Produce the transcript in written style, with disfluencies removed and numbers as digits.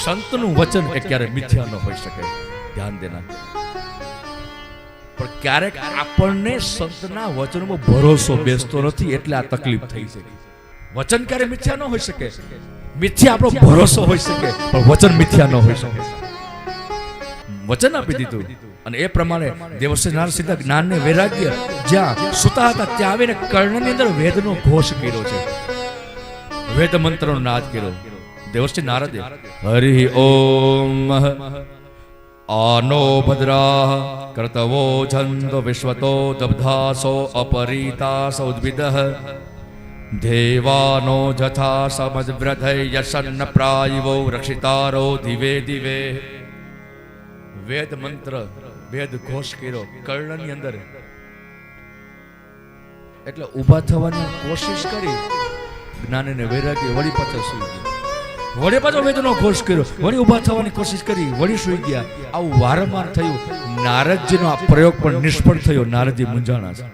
સંતનું વચન એ ક્યારે મિથ્યા ન હોઈ શકે, ધ્યાન દેના. પણ ક્યારેક આપણને સંતના વચનમાં ભરોસો બેસતો નથી, એટલે આ તકલીફ થઈ છે. વચન ક્યારે મિથ્યા ન હોઈ શકે, મિથ્યા આપણો ભરોસો હોઈ શકે, પણ વચન મિથ્યા ન હોઈ શકે. વચન આપી દીધું અને એ પ્રમાણે દેવર્ષિ નારદ સીધા જ્ઞાન ને વૈરાગ્ય જ્યાં સુતા હતા ત્યાં આવીને કર્ણની અંદર વેદનો ઘોષ કર્યો છે, વેદ મંત્રનો નાદ કર્યો. દેવર્ષિ નારદે હરિ ઓમ આનો ભદ્રા કર્તવો છંદ વિશ્વતો દબ્ધાસો અપરીતા સૌદ્વિદઃ દેવાનો જથા સમજવ્રધય યશન પ્રાયવો રક્ષિતારો દિવે દિવે. વેદ મંત્ર વેદ ઘોષ કર્યો કર્ણની અંદર, એટલે ઊભા થવાની કોશિશ કરી. જ્ઞાન અને વૈરાગ્ય વળી પાછા સુઈ ગયા, વળી પાછો વેદનો ઘોષ કર્યો, વળી ઊભા થવાની કોશિશ કરી, વળી સુઈ ગયા. આવું વારંવાર થયું. નારદજીનો આ પ્રયોગ પણ નિષ્ફળ થયો. નારદજી મૂંઝાણા છે.